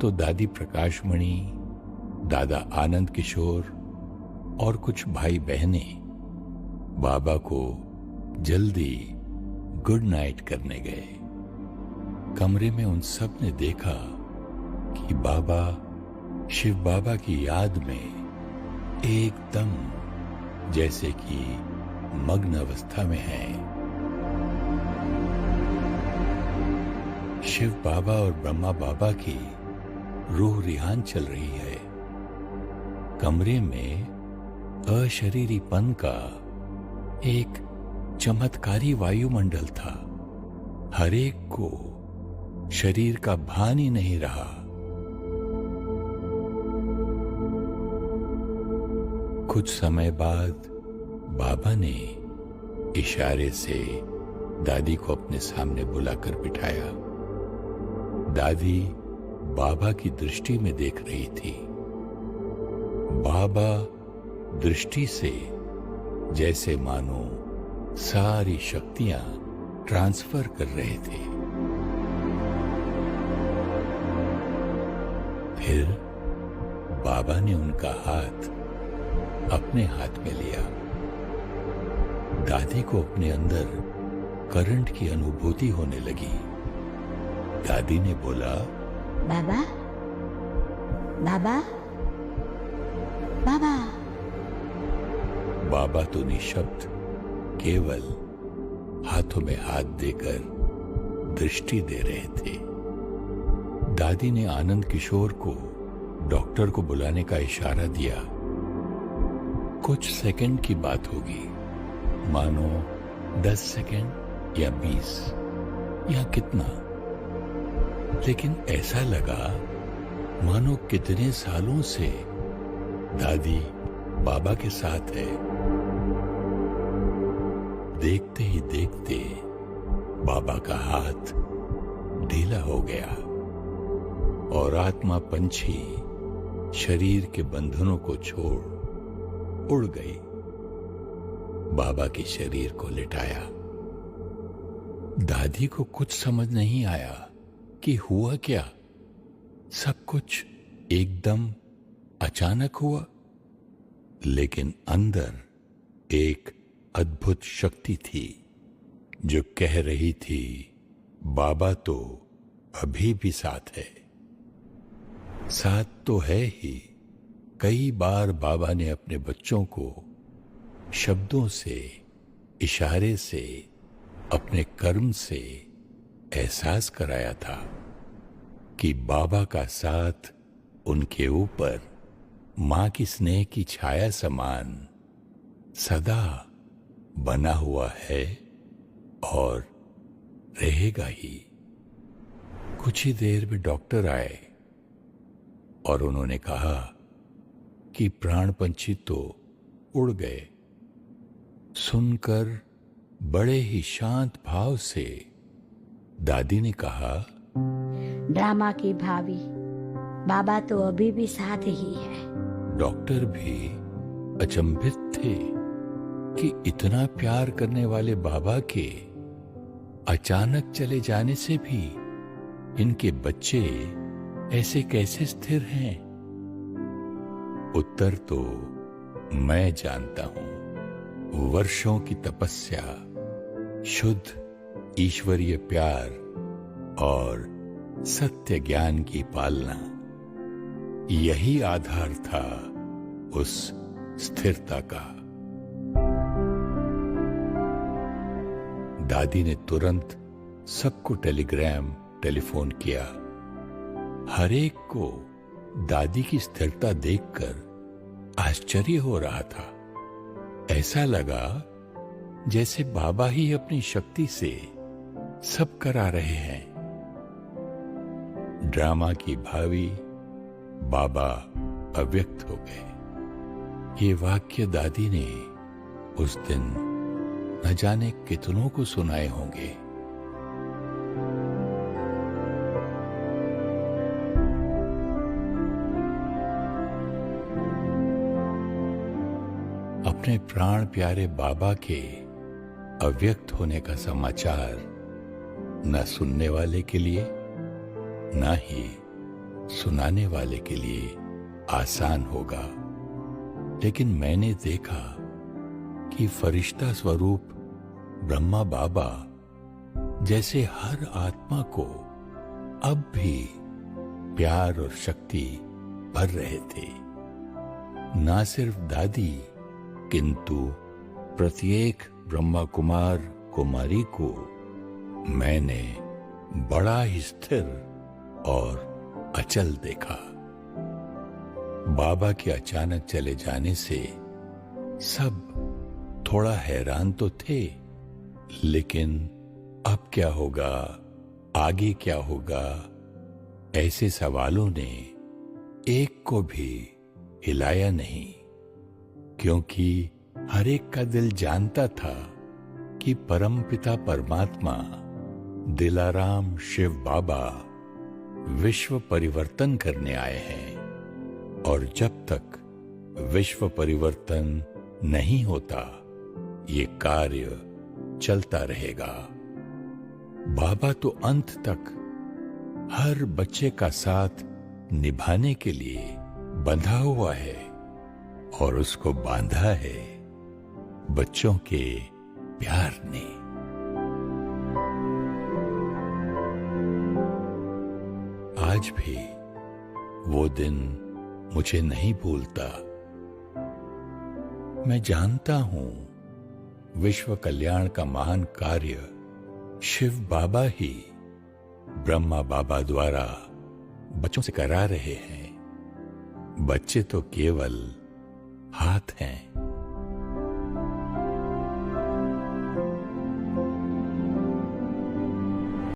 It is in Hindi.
तो दादी प्रकाशमणि, दादा आनंद किशोर और कुछ भाई बहनें बाबा को जल्दी गुड नाइट करने गए। कमरे में उन सब ने देखा कि बाबा शिव बाबा की याद में एकदम जैसे कि मग्न अवस्था में हैं। शिव बाबा और ब्रह्मा बाबा की रूह रिहान चल रही है। कमरे में अशरीरीपन का एक चमत्कारी वायुमंडल था। हर एक को शरीर का भान ही नहीं रहा। कुछ समय बाद बाबा ने इशारे से दादी को अपने सामने बुलाकर बिठाया। दादी बाबा की दृष्टि में देख रही थी। बाबा दृष्टि से जैसे मानो सारी शक्तियां ट्रांसफर कर रहे थे। फिर बाबा ने उनका हाथ अपने हाथ में लिया। दादी को अपने अंदर करंट की अनुभूति होने लगी। दादी ने बोला, बाबा, बाबा, बाबा। बाबा तो निशब्द केवल हाथों में हाथ देकर दृष्टि दे रहे थे। दादी ने आनंद किशोर को डॉक्टर को बुलाने का इशारा दिया। कुछ सेकंड की बात होगी, मानो 10 सेकंड या 20 या कितना, लेकिन ऐसा लगा मानो कितने सालों से दादी बाबा के साथ है। देखते ही देखते बाबा का हाथ ढीला हो गया और आत्मा पंछी शरीर के बंधनों को छोड़ उड़ गई। बाबा के शरीर को लिटाया। दादी को कुछ समझ नहीं आया कि हुआ क्या। सब कुछ एकदम अचानक हुआ, लेकिन अंदर एक अद्भुत शक्ति थी जो कह रही थी, बाबा तो अभी भी साथ है। साथ तो है ही। कई बार बाबा ने अपने बच्चों को शब्दों से, इशारे से, अपने कर्म से एहसास कराया था कि बाबा का साथ उनके ऊपर मां की स्नेह की छाया समान सदा बना हुआ है और रहेगा ही। कुछ ही देर में डॉक्टर आए और उन्होंने कहा कि प्राण पंछी तो उड़ गए। सुनकर बड़े ही शांत भाव से दादी ने कहा, ड्रामा की भाभी, बाबा तो अभी भी साथ ही है। डॉक्टर भी अचंभित थे कि इतना प्यार करने वाले बाबा के अचानक चले जाने से भी इनके बच्चे ऐसे कैसे स्थिर हैं। उत्तर तो मैं जानता हूं। वर्षों की तपस्या, शुद्ध ईश्वरीय प्यार और सत्य ज्ञान की पालना, यही आधार था उस स्थिरता का। दादी ने तुरंत सबको टेलीफोन किया। हर एक को दादी की स्थिरता देखकर आश्चर्य हो रहा था। ऐसा लगा जैसे बाबा ही अपनी शक्ति से सब करा रहे हैं। ड्रामा की भावी बाबा अव्यक्त हो गए। ये वाक्य दादी ने उस दिन न जाने कितनों को सुनाए होंगे। अपने प्राण प्यारे बाबा के अव्यक्त होने का समाचार न सुनने वाले के लिए, न ही सुनाने वाले के लिए आसान होगा, लेकिन मैंने देखा कि फरिश्ता स्वरूप ब्रह्मा बाबा जैसे हर आत्मा को अब भी प्यार और शक्ति भर रहे थे। ना सिर्फ दादी, किंतु प्रत्येक ब्रह्मा कुमार कुमारी को मैंने बड़ा ही स्थिर और अचल देखा। बाबा के अचानक चले जाने से सब थोड़ा हैरान तो थे, लेकिन अब क्या होगा, आगे क्या होगा, ऐसे सवालों ने एक को भी हिलाया नहीं, क्योंकि हर एक का दिल जानता था कि परमपिता परमात्मा दिलाराम शिव बाबा विश्व परिवर्तन करने आए हैं, और जब तक विश्व परिवर्तन नहीं होता ये कार्य चलता रहेगा। बाबा तो अंत तक हर बच्चे का साथ निभाने के लिए बंधा हुआ है, और उसको बांधा है बच्चों के प्यार ने। आज भी वो दिन मुझे नहीं भूलता। मैं जानता हूं विश्व कल्याण का महान कार्य शिव बाबा ही ब्रह्मा बाबा द्वारा बच्चों से करा रहे हैं। बच्चे तो केवल हाथ हैं,